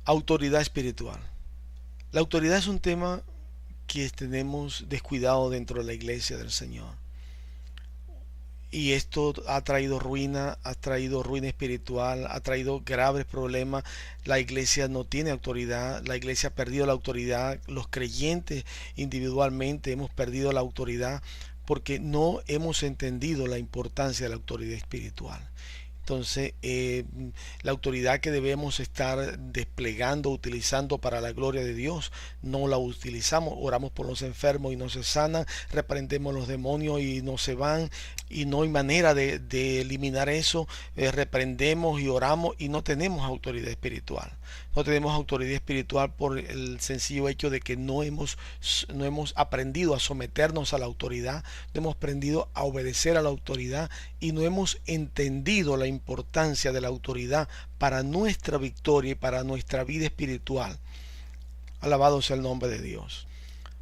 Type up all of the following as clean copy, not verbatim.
Autoridad espiritual. La autoridad es un tema que tenemos descuidado dentro de la iglesia del Señor. Y esto ha traído ruina espiritual, ha traído graves problemas. La iglesia no tiene autoridad, la iglesia ha perdido la autoridad, los creyentes individualmente hemos perdido la autoridad porque no hemos entendido la importancia de la autoridad espiritual. Entonces, la autoridad que debemos estar desplegando, utilizando para la gloria de Dios, no la utilizamos. Oramos por los enfermos y no se sanan, reprendemos los demonios y no se van, y no hay manera de eliminar eso. Reprendemos y oramos y no tenemos autoridad espiritual. No tenemos autoridad espiritual por el sencillo hecho de que no hemos aprendido a someternos a la autoridad, no hemos aprendido a obedecer a la autoridad y no hemos entendido la importancia de la autoridad para nuestra victoria y para nuestra vida espiritual. Alabado sea el nombre de Dios.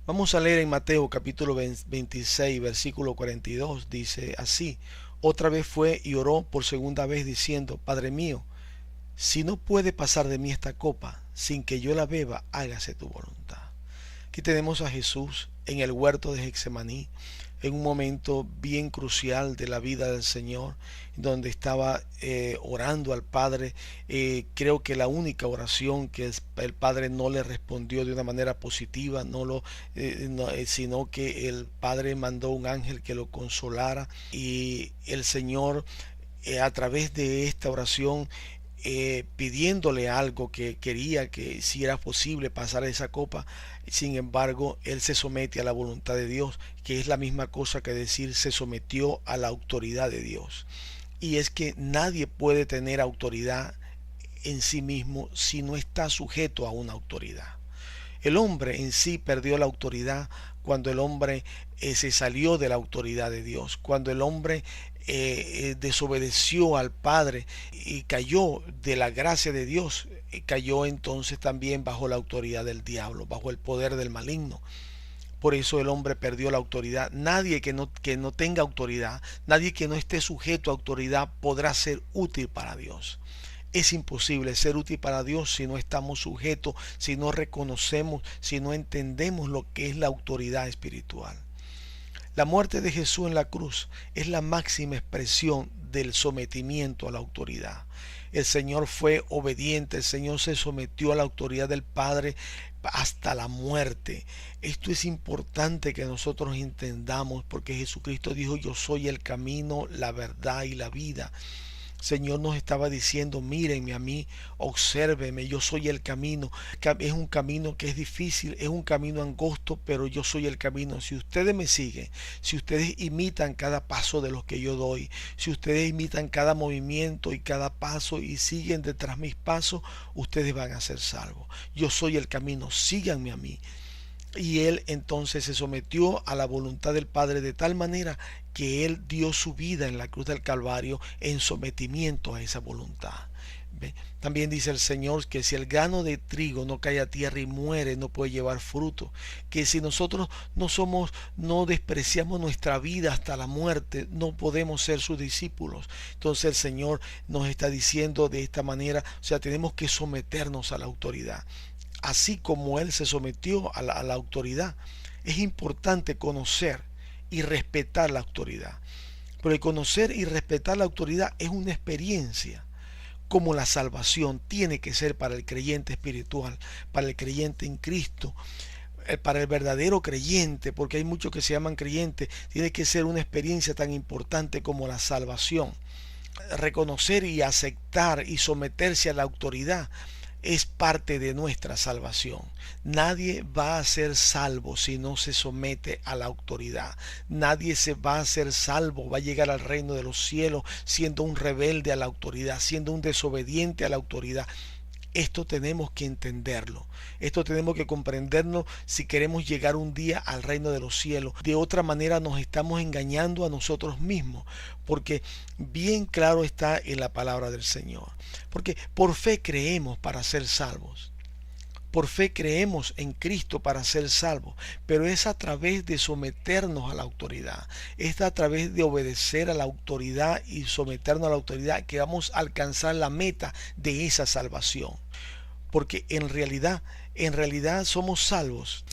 Vamos a leer en Mateo capítulo 26, versículo 42. Dice así: otra vez fue y oró por segunda vez diciendo: Padre mío, si no puede pasar de mí esta copa sin que yo la beba, hágase tu voluntad. Aquí tenemos a Jesús en el huerto de Getsemaní, en un momento bien crucial de la vida del Señor, donde estaba orando al Padre. Creo que la única oración que el Padre no le respondió de una manera positiva, sino que el Padre mandó un ángel que lo consolara, y el Señor, a través de esta oración, pidiéndole algo que quería, que si era posible pasar esa copa. Sin embargo, él se somete a la voluntad de Dios, que es la misma cosa que decir se sometió a la autoridad de Dios. Y es que nadie puede tener autoridad en sí mismo si no está sujeto a una autoridad. El hombre en sí perdió la autoridad cuando el hombre se salió de la autoridad de Dios, cuando el hombre desobedeció al Padre y cayó de la gracia de Dios, cayó entonces también bajo la autoridad del diablo, bajo el poder del maligno. Por eso el hombre perdió la autoridad. Nadie que no tenga autoridad, nadie que no esté sujeto a autoridad podrá ser útil para Dios. Es imposible ser útil para Dios si no estamos sujetos, si no reconocemos, si no entendemos lo que es la autoridad espiritual. La muerte de Jesús en la cruz es la máxima expresión del sometimiento a la autoridad. El Señor fue obediente, el Señor se sometió a la autoridad del Padre hasta la muerte. Esto es importante que nosotros entendamos, porque Jesucristo dijo: yo soy el camino, la verdad y la vida. Señor nos estaba diciendo: mírenme a mí, obsérveme, yo soy el camino. Es un camino que es difícil, es un camino angosto, pero yo soy el camino. Si ustedes me siguen, si ustedes imitan cada paso de los que yo doy, si ustedes imitan cada movimiento y cada paso y siguen detrás mis pasos, ustedes van a ser salvos. Yo soy el camino, síganme a mí. Y él entonces se sometió a la voluntad del Padre de tal manera que él dio su vida en la cruz del Calvario en sometimiento a esa voluntad. ¿Ve? También dice el Señor que si el grano de trigo no cae a tierra y muere, no puede llevar fruto. Que si nosotros no despreciamos nuestra vida hasta la muerte, no podemos ser sus discípulos. Entonces el Señor nos está diciendo de esta manera, o sea, tenemos que someternos a la autoridad. Así como él se sometió a la autoridad, es importante conocer y respetar la autoridad. Pero el conocer y respetar la autoridad es una experiencia, como la salvación tiene que ser para el creyente espiritual, para el creyente en Cristo, para el verdadero creyente, porque hay muchos que se llaman creyentes. Tiene que ser una experiencia tan importante como la salvación. Reconocer y aceptar y someterse a la autoridad es parte de nuestra salvación. Nadie va a ser salvo si no se somete a la autoridad. Nadie se va a ser salvo, va a llegar al reino de los cielos siendo un rebelde a la autoridad, siendo un desobediente a la autoridad. Esto tenemos que entenderlo, esto tenemos que comprenderlo si queremos llegar un día al reino de los cielos. De otra manera nos estamos engañando a nosotros mismos, porque bien claro está en la palabra del Señor. Porque por fe creemos para ser salvos. Por fe creemos en Cristo para ser salvos, pero es a través de someternos a la autoridad, es a través de obedecer a la autoridad y someternos a la autoridad que vamos a alcanzar la meta de esa salvación. porque en realidad somos salvos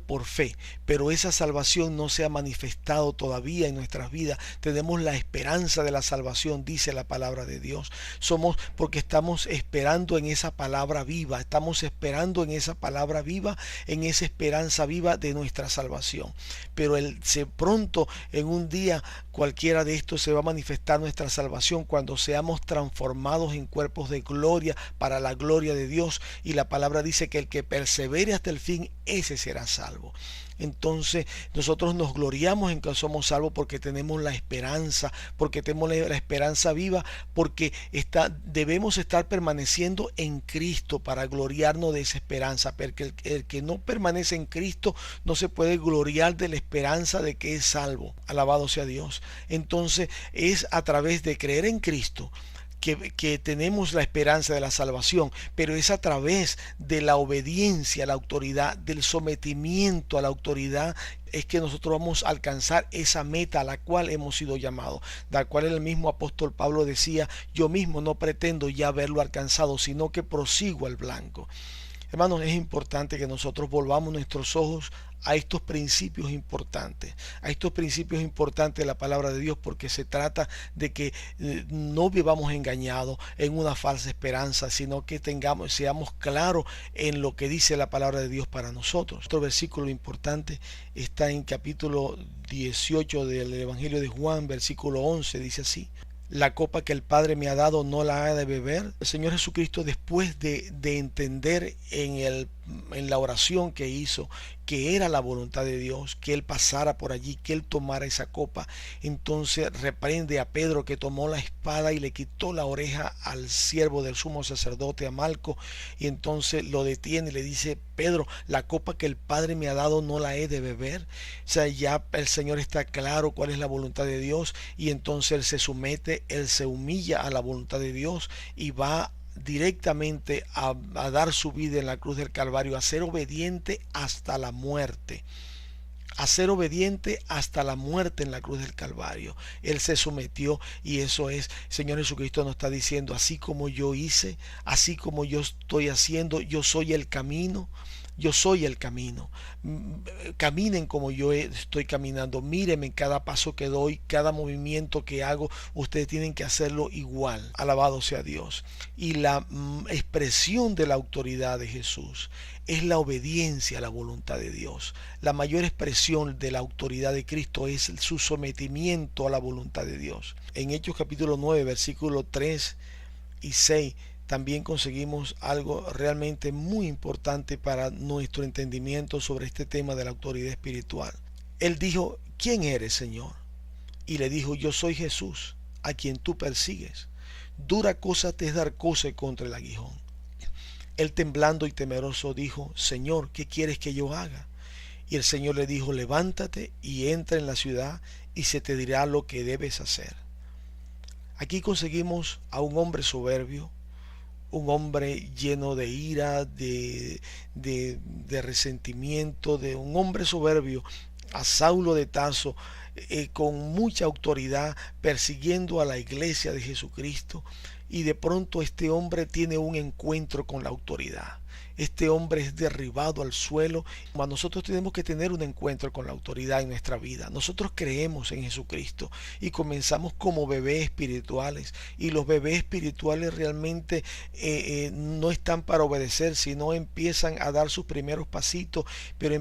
por fe, pero esa salvación no se ha manifestado todavía en nuestras vidas. Tenemos la esperanza de la salvación, dice la palabra de Dios. Somos porque estamos esperando en esa palabra viva, estamos esperando en esa palabra viva, en esa esperanza viva de nuestra salvación. Pero pronto, en un día cualquiera de estos, se va a manifestar nuestra salvación cuando seamos transformados en cuerpos de gloria para la gloria de Dios. Y la palabra dice que el que persevere hasta el fin, ese será salvo. Entonces nosotros nos gloriamos en que somos salvos porque tenemos la esperanza, porque tenemos la esperanza viva, porque debemos estar permaneciendo en Cristo para gloriarnos de esa esperanza, porque el que no permanece en Cristo no se puede gloriar de la esperanza de que es salvo. Alabado sea Dios. Entonces es a través de creer en Cristo que tenemos la esperanza de la salvación, pero es a través de la obediencia a la autoridad, del sometimiento a la autoridad, es que nosotros vamos a alcanzar esa meta a la cual hemos sido llamados, la cual el mismo apóstol Pablo decía: yo mismo no pretendo ya haberlo alcanzado, sino que prosigo al blanco. Hermanos, es importante que nosotros volvamos nuestros ojos a estos principios importantes, de la palabra de Dios, porque se trata de que no vivamos engañados en una falsa esperanza, sino que seamos claros en lo que dice la palabra de Dios para nosotros. Otro versículo importante está en capítulo 18 del Evangelio de Juan, versículo 11, dice así: la copa que el Padre me ha dado no la ha de beber. El Señor Jesucristo, después de entender en la oración que hizo que era la voluntad de Dios, que Él pasara por allí, que Él tomara esa copa, entonces reprende a Pedro, que tomó la espada y le quitó la oreja al siervo del sumo sacerdote, a Malco, y entonces lo detiene y le dice: Pedro, la copa que el Padre me ha dado no la he de beber. O sea, ya el Señor está claro cuál es la voluntad de Dios, y entonces Él se somete, Él se humilla a la voluntad de Dios y va directamente a dar su vida en la cruz del Calvario, a ser obediente hasta la muerte. A ser obediente hasta la muerte en la cruz del Calvario. Él se sometió, y eso es, Señor Jesucristo nos está diciendo: así como yo hice, así como yo estoy haciendo, yo soy el camino. Yo soy el camino. Caminen como yo estoy caminando. Mírenme en cada paso que doy, cada movimiento que hago. Ustedes tienen que hacerlo igual. Alabado sea Dios. Y la expresión de la autoridad de Jesús es la obediencia a la voluntad de Dios. La mayor expresión de la autoridad de Cristo es su sometimiento a la voluntad de Dios. En Hechos capítulo 9, versículos 3 y 6, también conseguimos algo realmente muy importante para nuestro entendimiento sobre este tema de la autoridad espiritual. Él dijo: ¿quién eres, Señor? Y le dijo: yo soy Jesús, a quien tú persigues. Dura cosa te es dar coce contra el aguijón. Él, temblando y temeroso, dijo: Señor, ¿qué quieres que yo haga? Y el Señor le dijo: levántate y entra en la ciudad, y se te dirá lo que debes hacer. Aquí conseguimos a un hombre soberbio, un hombre lleno de ira, de resentimiento, de un hombre soberbio, a Saulo de Tarso, con mucha autoridad, persiguiendo a la iglesia de Jesucristo. Y de pronto este hombre tiene un encuentro con la autoridad. Este hombre es derribado al suelo. Nosotros tenemos que tener un encuentro con la autoridad en nuestra vida. Nosotros creemos en Jesucristo y comenzamos como bebés espirituales. Y los bebés espirituales realmente no están para obedecer, sino empiezan a dar sus primeros pasitos. Pero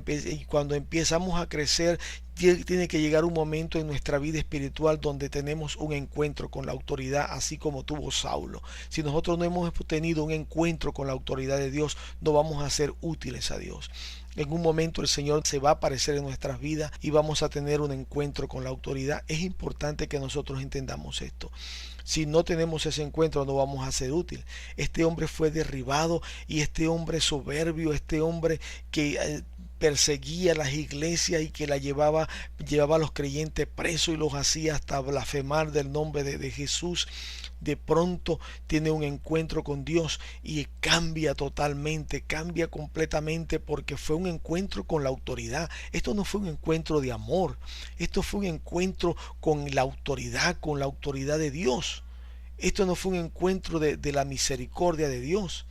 cuando empezamos a crecer, tiene que llegar un momento en nuestra vida espiritual donde tenemos un encuentro con la autoridad, así como tuvo Saulo. Si nosotros no hemos tenido un encuentro con la autoridad de Dios, no vamos a ser útiles a Dios. En un momento el Señor se va a aparecer en nuestras vidas y vamos a tener un encuentro con la autoridad. Es importante que nosotros entendamos esto. Si no tenemos ese encuentro, no vamos a ser útiles. Este hombre fue derribado, y este hombre soberbio, este hombre que perseguía las iglesias y que llevaba a los creyentes presos y los hacía hasta blasfemar del nombre de Jesús, de pronto tiene un encuentro con Dios y cambia totalmente, cambia completamente, porque fue un encuentro con la autoridad. Esto no fue un encuentro de amor, esto fue un encuentro con la autoridad de Dios. Esto no fue un encuentro de la misericordia de Dios.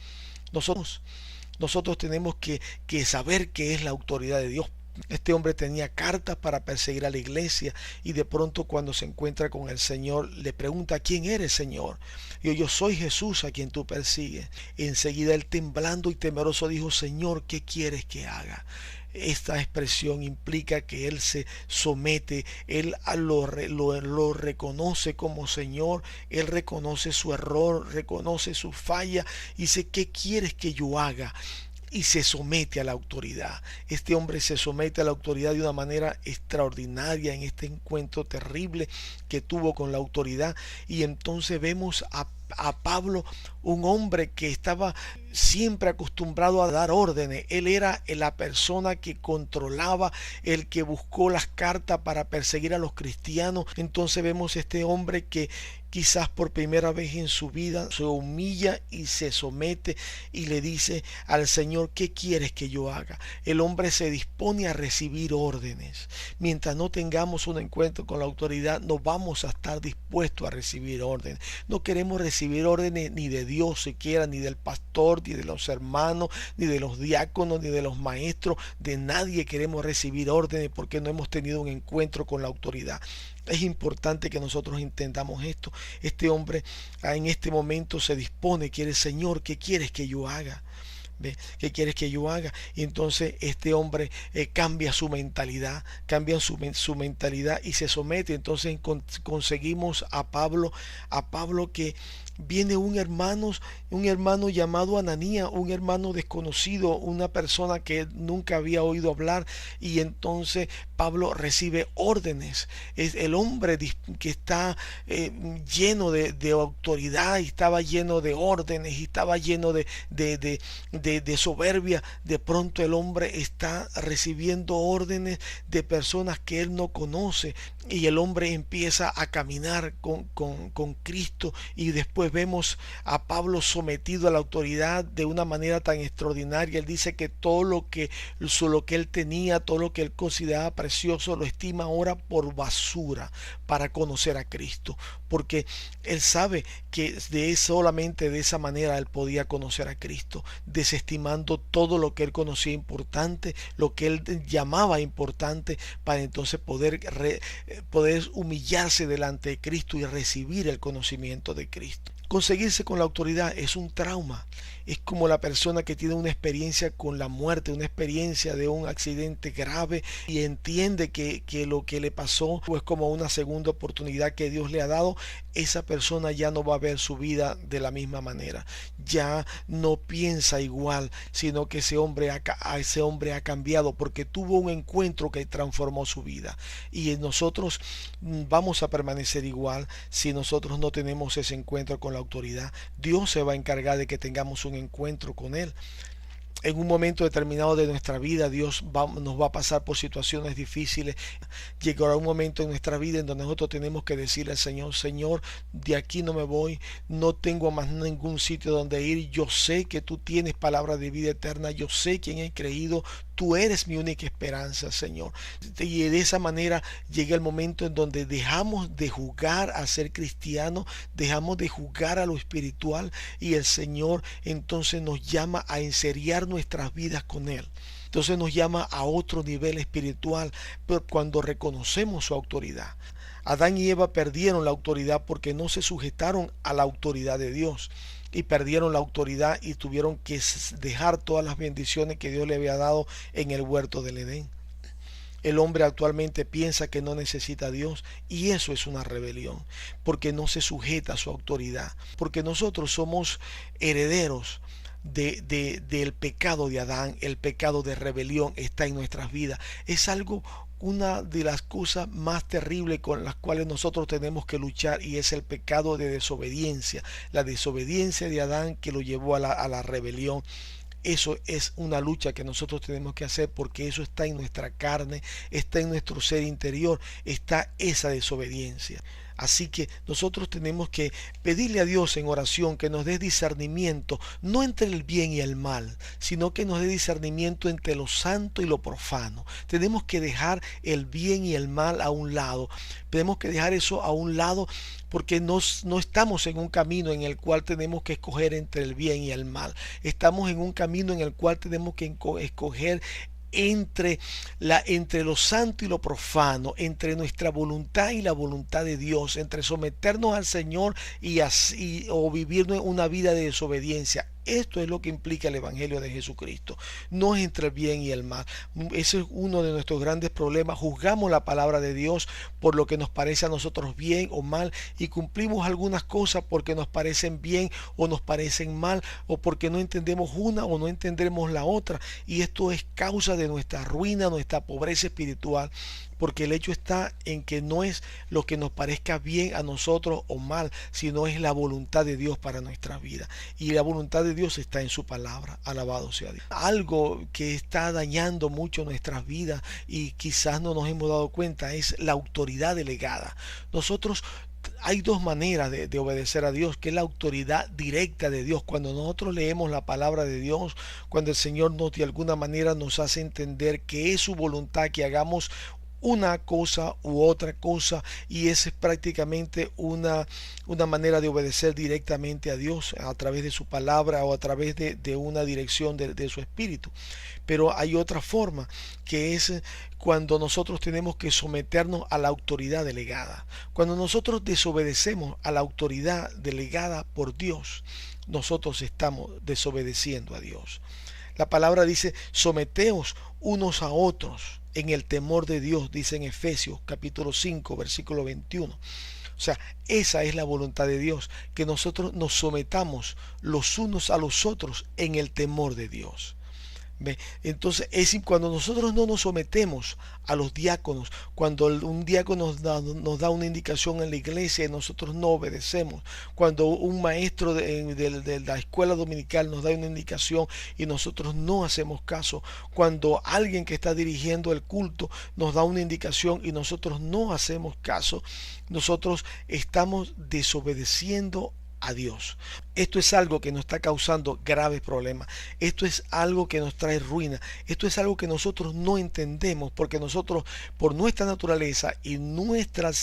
Nosotros tenemos que saber qué es la autoridad de Dios. Este hombre tenía cartas para perseguir a la iglesia y de pronto cuando se encuentra con el Señor le pregunta: ¿quién eres, Señor? Y yo soy Jesús a quien tú persigues. Enseguida él, temblando y temeroso, dijo: Señor, ¿qué quieres que haga? Esta expresión implica que él se somete, él lo reconoce como Señor, él reconoce su error, reconoce su falla y dice: ¿qué quieres que yo haga? Y se somete a la autoridad. Este hombre se somete a la autoridad de una manera extraordinaria en este encuentro terrible que tuvo con la autoridad. Y entonces vemos a Pablo, un hombre que estaba siempre acostumbrado a dar órdenes. Él era la persona que controlaba, el que buscó las cartas para perseguir a los cristianos. Entonces vemos este hombre que quizás por primera vez en su vida se humilla y se somete y le dice al Señor: ¿qué quieres que yo haga? El hombre se dispone a recibir órdenes. Mientras no tengamos un encuentro con la autoridad, no vamos a estar dispuestos a recibir órdenes. No queremos recibir órdenes ni de Dios siquiera, ni del pastor, ni de los hermanos, ni de los diáconos, ni de los maestros. De nadie queremos recibir órdenes porque no hemos tenido un encuentro con la autoridad. Es importante que nosotros entendamos esto. Este hombre en este momento se dispone, quiere: Señor, ¿qué quieres que yo haga? ¿Ve? ¿Qué quieres que yo haga? Y entonces este hombre cambia su mentalidad, su mentalidad y se somete. Entonces conseguimos a Pablo que viene un hermano llamado Ananías, un hermano desconocido, una persona que nunca había oído hablar, y entonces Pablo recibe órdenes. Es el hombre que está lleno de autoridad, y estaba lleno de órdenes, y estaba lleno de soberbia. De pronto el hombre está recibiendo órdenes de personas que él no conoce, y el hombre empieza a caminar con Cristo. Y después vemos a Pablo sometido a la autoridad de una manera tan extraordinaria. Él dice que todo lo que él tenía, todo lo que él consideraba precioso, lo estima ahora por basura para conocer a Cristo, porque él sabe que solamente de esa manera él podía conocer a Cristo, desestimando todo lo que él conocía importante, lo que él llamaba importante, para entonces poder humillarse delante de Cristo y recibir el conocimiento de Cristo. Conseguirse con la autoridad es un trauma. Es como la persona que tiene una experiencia con la muerte, una experiencia de un accidente grave, y entiende que lo que le pasó es como una segunda oportunidad que Dios le ha dado. Esa persona ya no va a ver su vida de la misma manera. Ya no piensa igual, sino que ese hombre ha cambiado porque tuvo un encuentro que transformó su vida. Y nosotros vamos a permanecer igual si nosotros no tenemos ese encuentro con la autoridad. Dios se va a encargar de que tengamos un encuentro con Él. En un momento determinado de nuestra vida, nos va a pasar por situaciones difíciles. Llegará un momento en nuestra vida en donde nosotros tenemos que decirle al Señor: Señor, de aquí no me voy, no tengo más ningún sitio donde ir. Yo sé que tú tienes palabra de vida eterna, yo sé quién he creído, tú eres mi única esperanza, Señor. Y de esa manera llega el momento en donde dejamos de jugar a ser cristianos, dejamos de jugar a lo espiritual, y el Señor entonces nos llama a enseriar nuestras vidas con Él. Entonces nos llama a otro nivel espiritual, pero cuando reconocemos su autoridad. Adán y Eva perdieron la autoridad porque no se sujetaron a la autoridad de Dios, y perdieron la autoridad y tuvieron que dejar todas las bendiciones que Dios le había dado en el huerto del Edén. El hombre actualmente piensa que no necesita a Dios, y eso es una rebelión, porque no se sujeta a su autoridad, porque nosotros somos herederos del pecado de Adán. El pecado de rebelión está en nuestras vidas. Es una de las cosas más terribles con las cuales nosotros tenemos que luchar, y es el pecado de desobediencia, la desobediencia de Adán que lo llevó a la rebelión. Eso es una lucha que nosotros tenemos que hacer, porque eso está en nuestra carne, está en nuestro ser interior, está esa desobediencia. Así que nosotros tenemos que pedirle a Dios en oración que nos dé discernimiento, no entre el bien y el mal, sino que nos dé discernimiento entre lo santo y lo profano. Tenemos que dejar el bien y el mal a un lado. Tenemos que dejar eso a un lado porque no estamos en un camino en el cual tenemos que escoger entre el bien y el mal. Estamos en un camino en el cual tenemos que escoger entre lo santo y lo profano, entre nuestra voluntad y la voluntad de Dios, entre someternos al Señor y así, o vivir una vida de desobediencia. Esto es lo que implica el Evangelio de Jesucristo. No es entre el bien y el mal. Ese es uno de nuestros grandes problemas. Juzgamos la palabra de Dios por lo que nos parece a nosotros bien o mal y cumplimos algunas cosas porque nos parecen bien o nos parecen mal o porque no entendemos una o no entendemos la otra. Y esto es causa de nuestra ruina, nuestra pobreza espiritual. Porque el hecho está en que no es lo que nos parezca bien a nosotros o mal, sino es la voluntad de Dios para nuestra vida. Y la voluntad de Dios está en su palabra. Alabado sea Dios. Algo que está dañando mucho nuestras vidas y quizás no nos hemos dado cuenta es la autoridad delegada. Nosotros hay dos maneras de obedecer a Dios, que es la autoridad directa de Dios. Cuando nosotros leemos la palabra de Dios, cuando el Señor nos de alguna manera nos hace entender que es su voluntad que hagamos una cosa u otra cosa, y esa es prácticamente una manera de obedecer directamente a Dios a través de su palabra o a través de una dirección de su espíritu. Pero hay otra forma, que es cuando nosotros tenemos que someternos a la autoridad delegada. Cuando nosotros desobedecemos a la autoridad delegada por Dios, nosotros estamos desobedeciendo a Dios. La palabra dice, someteos unos a otros en el temor de Dios, dice en Efesios capítulo 5, versículo 21. O sea, esa es la voluntad de Dios, que nosotros nos sometamos los unos a los otros en el temor de Dios. ¿Ve? Entonces es cuando nosotros no nos sometemos a los diáconos, cuando un diácono nos da una indicación en la iglesia y nosotros no obedecemos, cuando un maestro de la escuela dominical nos da una indicación y nosotros no hacemos caso, cuando alguien que está dirigiendo el culto nos da una indicación y nosotros no hacemos caso, nosotros estamos desobedeciendo a Dios. Esto es algo que nos está causando graves problemas. Esto es algo que nos trae ruina. Esto es algo que nosotros no entendemos porque nosotros, por nuestra naturaleza y nuestra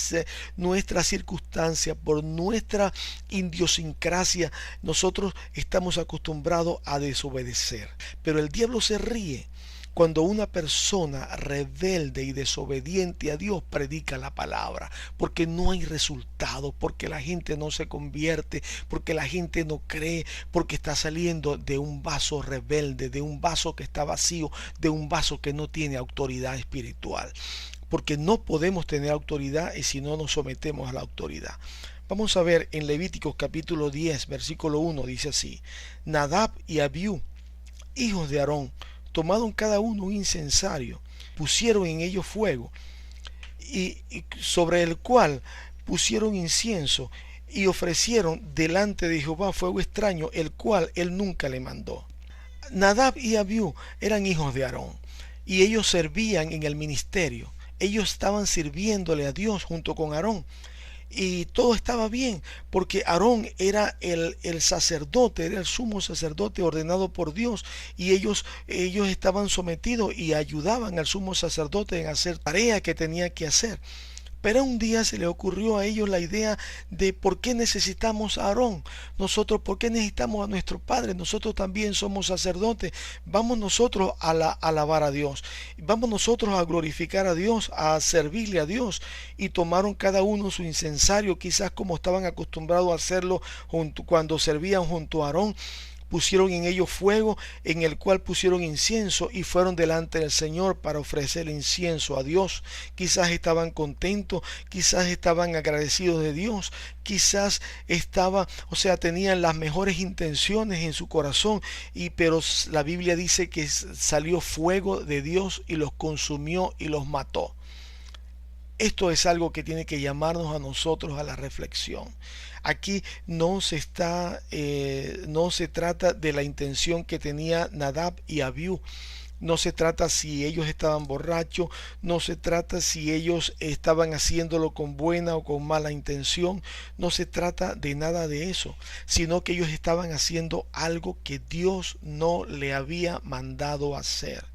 circunstancia, por nuestra idiosincrasia, nosotros estamos acostumbrados a desobedecer. Pero el diablo se ríe cuando una persona rebelde y desobediente a Dios predica la palabra, porque no hay resultado, porque la gente no se convierte, porque la gente no cree, porque está saliendo de un vaso rebelde, de un vaso que está vacío, de un vaso que no tiene autoridad espiritual. Porque no podemos tener autoridad y si no nos sometemos a la autoridad. Vamos a ver en Levíticos capítulo 10, versículo 1, dice así: Nadab y Abiú, hijos de Aarón, tomaron cada uno un incensario, pusieron en ello fuego, y sobre el cual pusieron incienso, y ofrecieron delante de Jehová fuego extraño, el cual él nunca le mandó. Nadab y Abiú eran hijos de Aarón, y ellos servían en el ministerio. Ellos estaban sirviéndole a Dios junto con Aarón. Y todo estaba bien, porque Aarón era el sacerdote, era el sumo sacerdote ordenado por Dios, y ellos estaban sometidos y ayudaban al sumo sacerdote en hacer tarea que tenía que hacer. Pero un día se le ocurrió a ellos la idea de por qué necesitamos a Aarón. Nosotros, ¿por qué necesitamos a nuestro Padre? Nosotros también somos sacerdotes. Vamos nosotros a alabar a Dios. Vamos nosotros a glorificar a Dios, a servirle a Dios. Y tomaron cada uno su incensario, quizás como estaban acostumbrados a hacerlo cuando servían junto a Aarón. Pusieron en ellos fuego, en el cual pusieron incienso, y fueron delante del Señor para ofrecer incienso a Dios. Quizás estaban contentos, quizás estaban agradecidos de Dios, quizás tenían las mejores intenciones en su corazón, pero la Biblia dice que salió fuego de Dios y los consumió y los mató. Esto es algo que tiene que llamarnos a nosotros a la reflexión. Aquí no se trata de la intención que tenía Nadab y Abiú no se trata si ellos estaban borrachos, no se trata si ellos estaban haciéndolo con buena o con mala intención, no se trata de nada de eso, sino que ellos estaban haciendo algo que Dios no le había mandado hacer.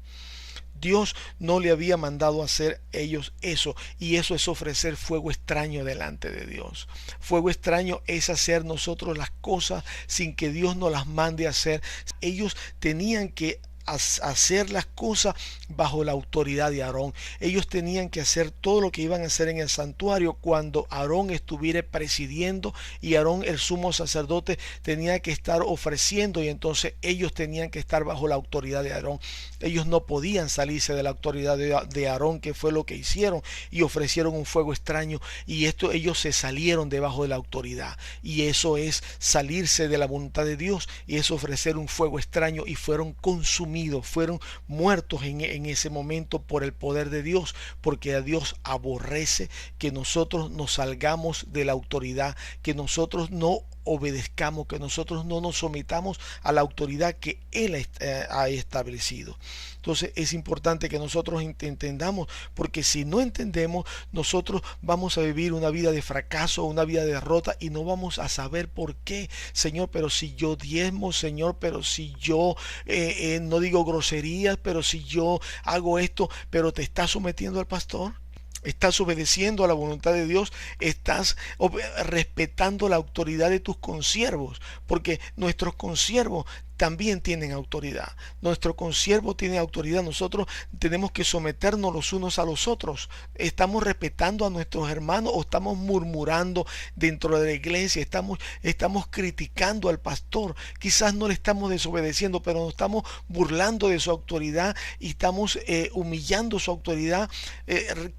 Dios no le había mandado hacer ellos eso, y eso es ofrecer fuego extraño delante de Dios. Fuego extraño es hacer nosotros las cosas sin que Dios nos las mande a hacer. Ellos tenían que hacer las cosas bajo la autoridad de Aarón. Ellos tenían que hacer todo lo que iban a hacer en el santuario cuando Aarón estuviera presidiendo, y Aarón, el sumo sacerdote, tenía que estar ofreciendo, y entonces ellos tenían que estar bajo la autoridad de Aarón. Ellos no podían salirse de la autoridad de Aarón, que fue lo que hicieron, y ofrecieron un fuego extraño, y esto ellos se salieron debajo de la autoridad, y eso es salirse de la voluntad de Dios, y es ofrecer un fuego extraño, y fueron consumidos, fueron muertos en ese momento por el poder de Dios, porque a Dios aborrece que nosotros nos salgamos de la autoridad, que nosotros no obedezcamos, que nosotros no nos sometamos a la autoridad que Él ha establecido. Entonces es importante que nosotros entendamos, porque si no entendemos, nosotros vamos a vivir una vida de fracaso, una vida de derrota, y no vamos a saber por qué. Señor, pero si yo diezmo, Señor, pero si yo no digo groserías, pero si yo hago esto, pero te estás sometiendo al pastor. Estás obedeciendo a la voluntad de Dios, estás respetando la autoridad de tus consiervos, porque nuestros consiervos también tienen autoridad. Nuestro consiervo tiene autoridad. Nosotros tenemos que someternos los unos a los otros. ¿Estamos respetando a nuestros hermanos o estamos murmurando dentro de la iglesia? Estamos criticando al pastor. Quizás no le estamos desobedeciendo, pero nos estamos burlando de su autoridad y estamos humillando su autoridad,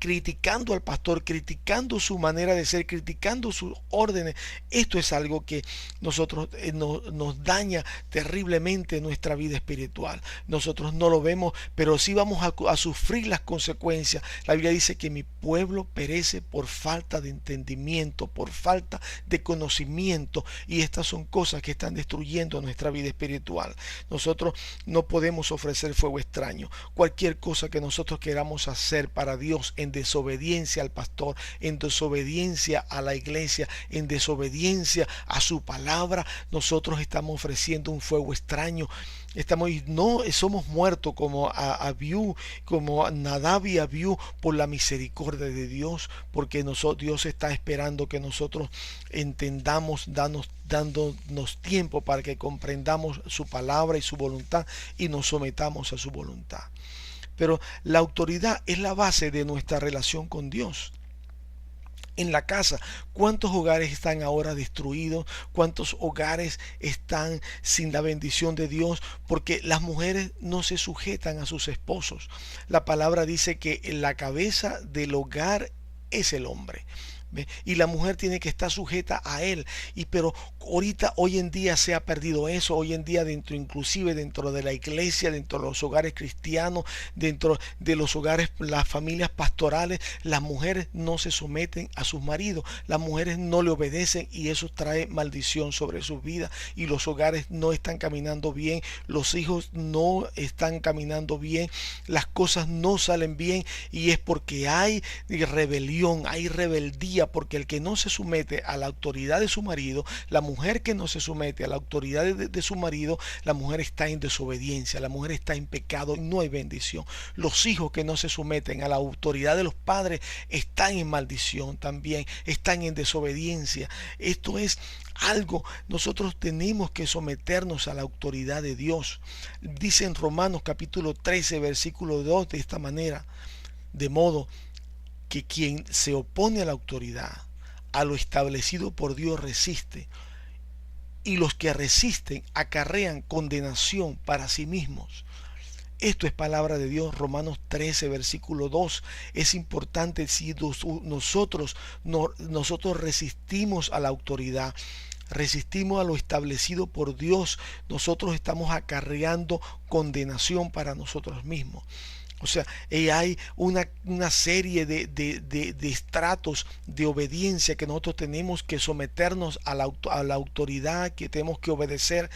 criticando al pastor, criticando su manera de ser, criticando sus órdenes. Esto es algo que nosotros nos daña terriblemente nuestra vida espiritual. Nosotros no lo vemos, pero sí vamos a sufrir las consecuencias. La Biblia dice que mi pueblo perece por falta de entendimiento, por falta de conocimiento, y estas son cosas que están destruyendo nuestra vida espiritual. Nosotros no podemos ofrecer fuego extraño. Cualquier cosa que nosotros queramos hacer para Dios en desobediencia al pastor, en desobediencia a la iglesia, en desobediencia a su palabra, nosotros estamos ofreciendo un fuego extraño. No somos muertos como Abiú, como Nadab y Abiú, por la misericordia de Dios, porque Dios está esperando que nosotros entendamos, dándonos tiempo para que comprendamos su palabra y su voluntad y nos sometamos a su voluntad. Pero la autoridad es la base de nuestra relación con Dios. En la casa, ¿cuántos hogares están ahora destruidos? ¿Cuántos hogares están sin la bendición de Dios? Porque las mujeres no se sujetan a sus esposos. La palabra dice que la cabeza del hogar es el hombre. ¿Ve? Y la mujer tiene que estar sujeta a él, pero hoy en día se ha perdido eso. Hoy en día inclusive dentro de la iglesia, dentro de los hogares cristianos, dentro de los hogares, las familias pastorales, las mujeres no se someten a sus maridos, las mujeres no le obedecen, y eso trae maldición sobre sus vidas, y los hogares no están caminando bien, los hijos no están caminando bien, las cosas no salen bien, y es porque hay rebelión, hay rebeldía, porque el que no se somete a la autoridad de su marido, la mujer que no se somete a la autoridad de su marido, la mujer está en desobediencia, la mujer está en pecado, no hay bendición. Los hijos que no se someten a la autoridad de los padres están en maldición también, están en desobediencia. Esto es algo, nosotros tenemos que someternos a la autoridad de Dios. Dice en Romanos capítulo 13 versículo 2 de esta manera: de modo que quien se opone a la autoridad, a lo establecido por Dios, resiste, y los que resisten acarrean condenación para sí mismos. Esto es palabra de Dios, Romanos 13, versículo 2. Es importante, si nosotros resistimos a la autoridad, resistimos a lo establecido por Dios, nosotros estamos acarreando condenación para nosotros mismos. O sea, hay una serie de estratos de obediencia que nosotros tenemos que someternos a la autoridad, que tenemos que obedecer.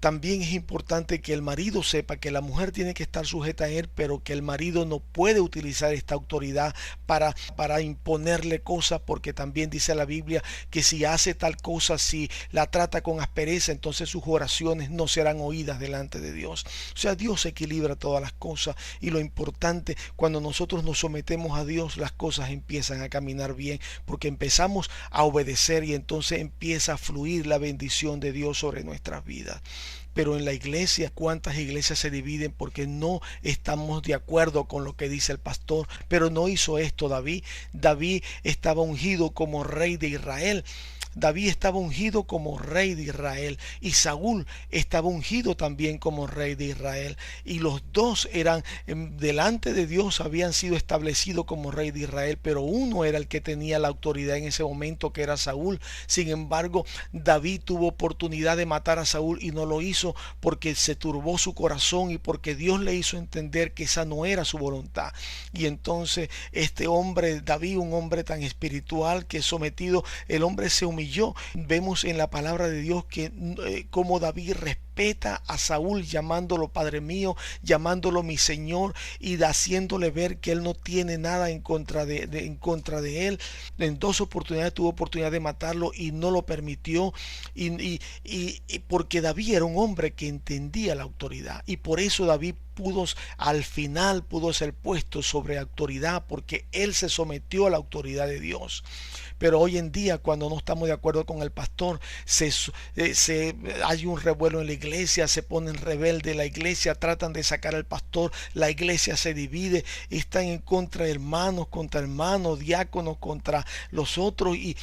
También es importante que el marido sepa que la mujer tiene que estar sujeta a él, pero que el marido no puede utilizar esta autoridad para imponerle cosas, porque también dice la Biblia que si hace tal cosa, si la trata con aspereza, entonces sus oraciones no serán oídas delante de Dios. O sea, Dios equilibra todas las cosas, y lo importante, cuando nosotros nos sometemos a Dios, las cosas empiezan a caminar bien, porque empezamos a obedecer y entonces empieza a fluir la bendición de Dios sobre nuestras vidas. Pero en la iglesia, ¿cuántas iglesias se dividen porque no estamos de acuerdo con lo que dice el pastor? Pero no hizo esto David. David estaba ungido como rey de Israel. David estaba ungido como rey de Israel, y Saúl estaba ungido también como rey de Israel, y los dos eran delante de Dios, habían sido establecidos como rey de Israel, pero uno era el que tenía la autoridad en ese momento, que era Saúl. Sin embargo, David tuvo oportunidad de matar a Saúl y no lo hizo porque se turbó su corazón y porque Dios le hizo entender que esa no era su voluntad. Y entonces este hombre, David, un hombre tan espiritual, que sometido, el hombre se humilló. Vemos en la palabra de Dios que como David respeta a Saúl, llamándolo Padre mío, llamándolo mi Señor, y haciéndole ver que él no tiene nada en contra de él. En dos oportunidades tuvo oportunidad de matarlo y no lo permitió, y porque David era un hombre que entendía la autoridad, y por eso David al final pudo ser puesto sobre autoridad, porque él se sometió a la autoridad de Dios. Pero hoy en día, cuando no estamos de acuerdo con el pastor, hay un revuelo en la iglesia, se ponen rebeldes la iglesia, tratan de sacar al pastor, la iglesia se divide, están en contra de hermanos contra hermanos, diáconos contra los otros, y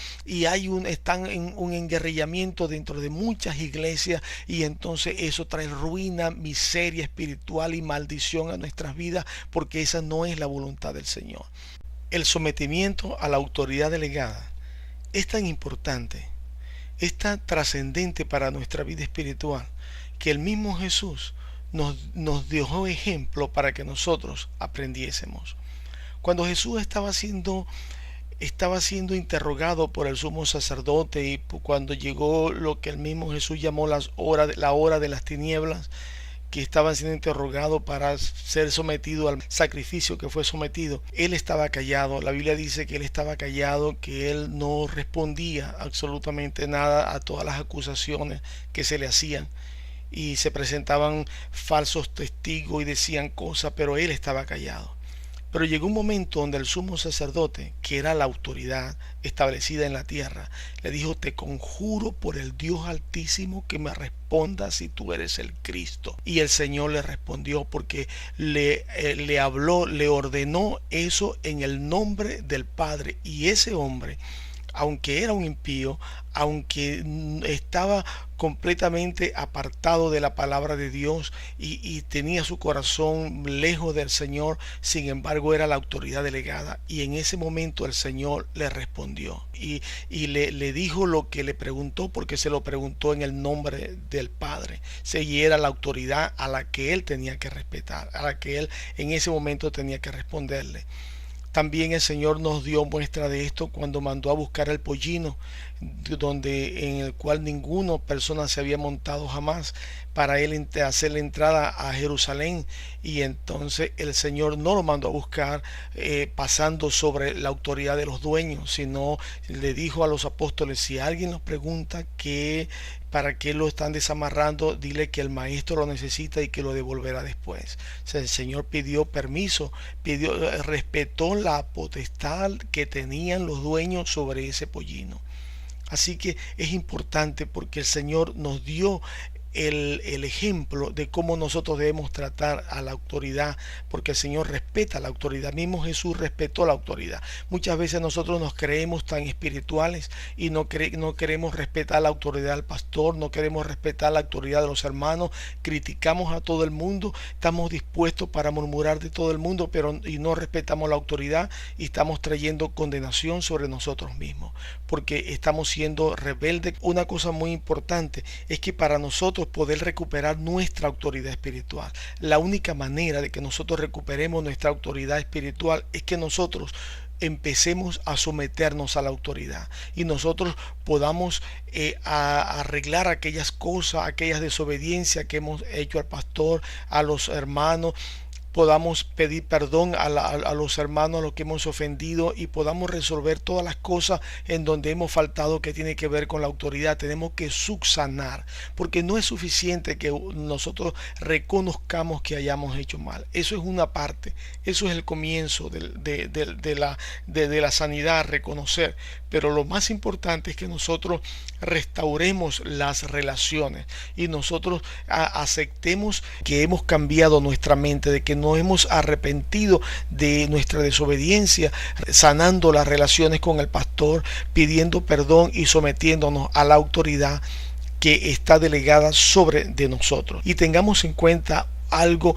están en un enguerrillamiento dentro de muchas iglesias, y entonces eso trae ruina, miseria espiritual y maldición a nuestras vidas, porque esa no es la voluntad del Señor. El sometimiento a la autoridad delegada es tan importante, es tan trascendente para nuestra vida espiritual, que el mismo Jesús nos dejó ejemplo para que nosotros aprendiésemos. Cuando Jesús estaba siendo interrogado por el sumo sacerdote, y cuando llegó lo que el mismo Jesús llamó la hora de las tinieblas, que estaban siendo interrogados para ser sometido al sacrificio que fue sometido, él estaba callado. La Biblia dice que él estaba callado, que él no respondía absolutamente nada a todas las acusaciones que se le hacían, y se presentaban falsos testigos y decían cosas, pero él estaba callado. Pero llegó un momento donde el sumo sacerdote, que era la autoridad establecida en la tierra, le dijo: te conjuro por el Dios Altísimo que me respondas si tú eres el Cristo. Y el Señor le respondió, porque le habló, le ordenó eso en el nombre del Padre. Y ese hombre, aunque era un impío, aunque estaba completamente apartado de la palabra de Dios, y tenía su corazón lejos del Señor, sin embargo era la autoridad delegada, y en ese momento el Señor le respondió y le dijo lo que le preguntó, porque se lo preguntó en el nombre del Padre. Y era la autoridad a la que él tenía que respetar, a la que él en ese momento tenía que responderle. También el Señor nos dio muestra de esto cuando mandó a buscar el pollino, en el cual ninguna persona se había montado jamás, para él hacer la entrada a Jerusalén. Y entonces el Señor no lo mandó a buscar pasando sobre la autoridad de los dueños, sino le dijo a los apóstoles: si alguien nos pregunta para qué lo están desamarrando, dile que el maestro lo necesita y que lo devolverá después. O sea, el Señor pidió permiso, respetó la potestad que tenían los dueños sobre ese pollino. Así que es importante, porque el Señor nos dio el ejemplo de cómo nosotros debemos tratar a la autoridad, porque el Señor respeta la autoridad. Mismo Jesús respetó la autoridad. Muchas veces nosotros nos creemos tan espirituales y no queremos respetar la autoridad del pastor, no queremos respetar la autoridad de los hermanos, criticamos a todo el mundo, estamos dispuestos para murmurar de todo el mundo, y no respetamos la autoridad, y estamos trayendo condenación sobre nosotros mismos, porque estamos siendo rebeldes. Una cosa muy importante es que para nosotros poder recuperar nuestra autoridad espiritual, la única manera de que nosotros recuperemos nuestra autoridad espiritual es que nosotros empecemos a someternos a la autoridad y nosotros podamos arreglar aquellas cosas, aquellas desobediencias que hemos hecho al pastor, a los hermanos. Podamos pedir perdón a los hermanos a los que hemos ofendido y podamos resolver todas las cosas en donde hemos faltado que tiene que ver con la autoridad. Tenemos que subsanar, porque no es suficiente que nosotros reconozcamos que hayamos hecho mal. Eso es una parte, eso es el comienzo de la sanidad, reconocer. Pero lo más importante es que nosotros restauremos las relaciones y nosotros aceptemos que hemos cambiado nuestra mente, de que nos hemos arrepentido de nuestra desobediencia, sanando las relaciones con el pastor, pidiendo perdón y sometiéndonos a la autoridad que está delegada sobre de nosotros. Y tengamos en cuenta algo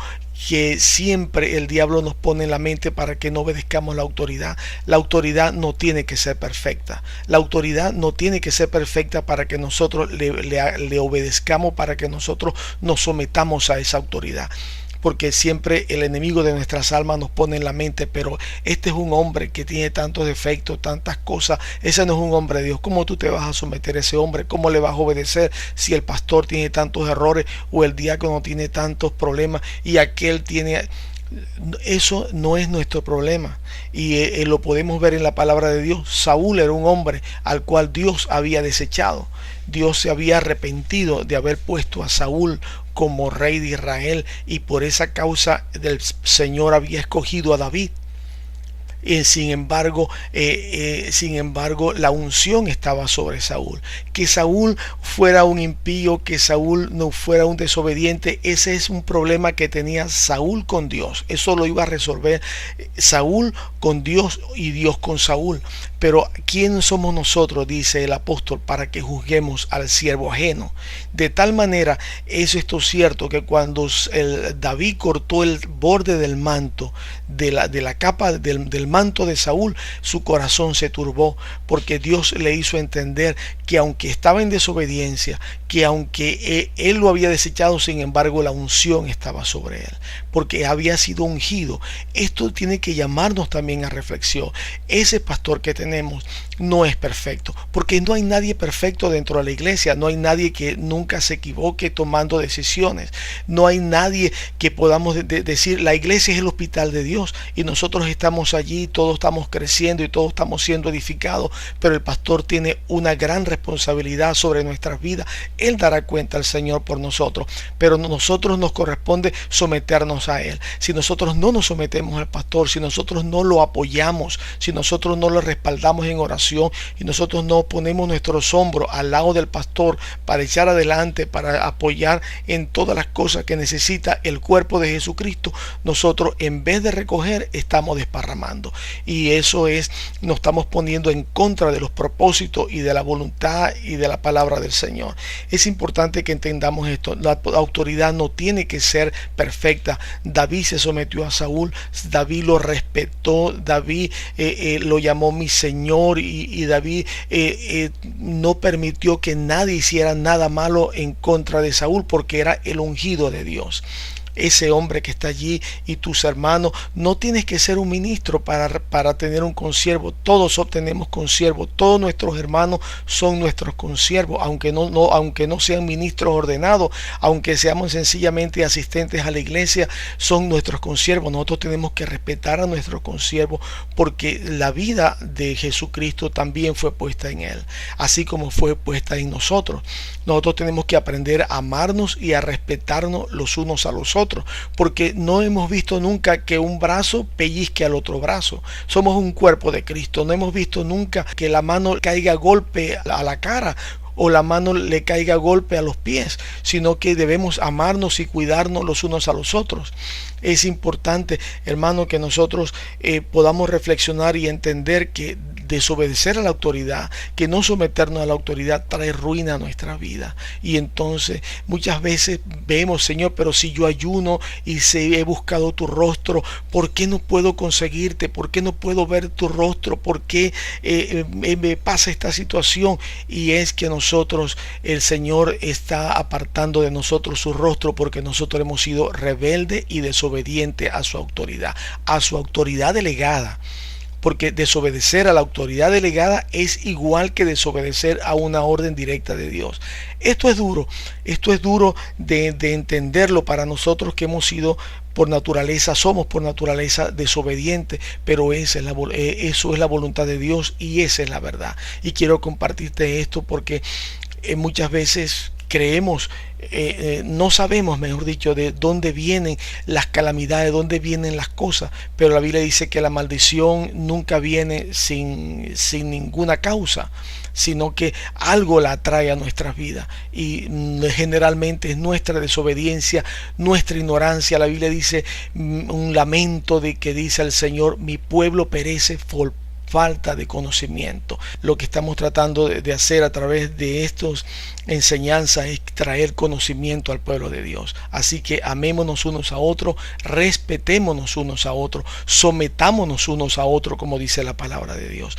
que siempre el diablo nos pone en la mente para que no obedezcamos la autoridad. La autoridad no tiene que ser perfecta. La autoridad no tiene que ser perfecta para que nosotros le obedezcamos, para que nosotros nos sometamos a esa autoridad. Porque siempre el enemigo de nuestras almas nos pone en la mente, pero este es un hombre que tiene tantos defectos, tantas cosas, ese no es un hombre de Dios. ¿Cómo tú te vas a someter a ese hombre? ¿Cómo le vas a obedecer si el pastor tiene tantos errores o el diácono tiene tantos problemas y aquel tiene... Eso no es nuestro problema y lo podemos ver en la palabra de Dios. Saúl era un hombre al cual Dios había desechado. Dios se había arrepentido de haber puesto a Saúl como rey de Israel y por esa causa del Señor había escogido a David. Sin embargo, la unción estaba sobre Saúl. Que Saúl fuera un impío, que Saúl no fuera un desobediente, ese es un problema que tenía Saúl con Dios. Eso lo iba a resolver Saúl con Dios y Dios con Saúl. Pero ¿quién somos nosotros?, dice el apóstol, para que juzguemos al siervo ajeno. De tal manera, es esto cierto, que cuando David cortó el borde del manto, de la capa del manto de Saúl, su corazón se turbó, porque Dios le hizo entender que aunque estaba en desobediencia, que aunque él lo había desechado, sin embargo la unción estaba sobre él, porque había sido ungido. Esto tiene que llamarnos también a reflexión. Ese pastor que tenemos no es perfecto, porque no hay nadie perfecto dentro de la iglesia, no hay nadie que nunca se equivoque tomando decisiones, no hay nadie que podamos decir la iglesia es el hospital de Dios y nosotros estamos allí, todos estamos creciendo y todos estamos siendo edificados, pero el pastor tiene una gran responsabilidad sobre nuestras vidas. Él dará cuenta al Señor por nosotros, pero nosotros nos corresponde someternos a Él. Si nosotros no nos sometemos al pastor, si nosotros no lo apoyamos, si nosotros no lo respaldamos en oración y nosotros no ponemos nuestros hombros al lado del pastor para echar adelante, para apoyar en todas las cosas que necesita el cuerpo de Jesucristo, nosotros en vez de recoger estamos desparramando, y eso es, nos estamos poniendo en contra de los propósitos y de la voluntad y de la palabra del Señor. Es importante que entendamos esto. La autoridad no tiene que ser perfecta. David se sometió a Saúl, David lo respetó, David lo llamó mi Señor, y David no permitió que nadie hiciera nada malo en contra de Saúl, porque era el ungido de Dios. Ese hombre que está allí y tus hermanos, no tienes que ser un ministro para tener un consiervo. Todos obtenemos consiervo, todos nuestros hermanos son nuestros consiervos, aunque no sean ministros ordenados, aunque seamos sencillamente asistentes a la iglesia, son nuestros consiervos. Nosotros tenemos que respetar a nuestros consiervos, porque la vida de Jesucristo también fue puesta en él, así como fue puesta en nosotros. Nosotros tenemos que aprender a amarnos y a respetarnos los unos a los otros, porque no hemos visto nunca que un brazo pellizque al otro brazo. Somos un cuerpo de Cristo. No hemos visto nunca que la mano caiga golpe a la cara o la mano le caiga golpe a los pies, sino que debemos amarnos y cuidarnos los unos a los otros. Es importante, hermano, que nosotros podamos reflexionar y entender que desobedecer a la autoridad, que no someternos a la autoridad, trae ruina a nuestra vida. Y entonces muchas veces vemos, Señor, pero si yo ayuno y he buscado tu rostro, ¿por qué no puedo conseguirte? ¿Por qué no puedo ver tu rostro? ¿Por qué me pasa esta situación? Y es que nosotros, el Señor está apartando de nosotros su rostro, porque nosotros hemos sido rebeldes y desobedientes a su autoridad delegada. porque desobedecer a la autoridad delegada es igual que desobedecer a una orden directa de Dios. Esto es duro de entenderlo para nosotros que hemos sido por naturaleza, somos por naturaleza desobedientes, pero eso es la voluntad de Dios y esa es la verdad. Y quiero compartirte esto porque muchas veces creemos, no sabemos, mejor dicho, de dónde vienen las calamidades, de dónde vienen las cosas, pero la Biblia dice que la maldición nunca viene sin ninguna causa, sino que algo la atrae a nuestras vidas y generalmente es nuestra desobediencia, nuestra ignorancia. La Biblia dice un lamento de que dice el Señor: mi pueblo perece por falta de conocimiento. Lo que estamos tratando de hacer a través de estas enseñanzas es traer conocimiento al pueblo de Dios. Así que amémonos unos a otros, respetémonos unos a otros, sometámonos unos a otros, como dice la palabra de Dios.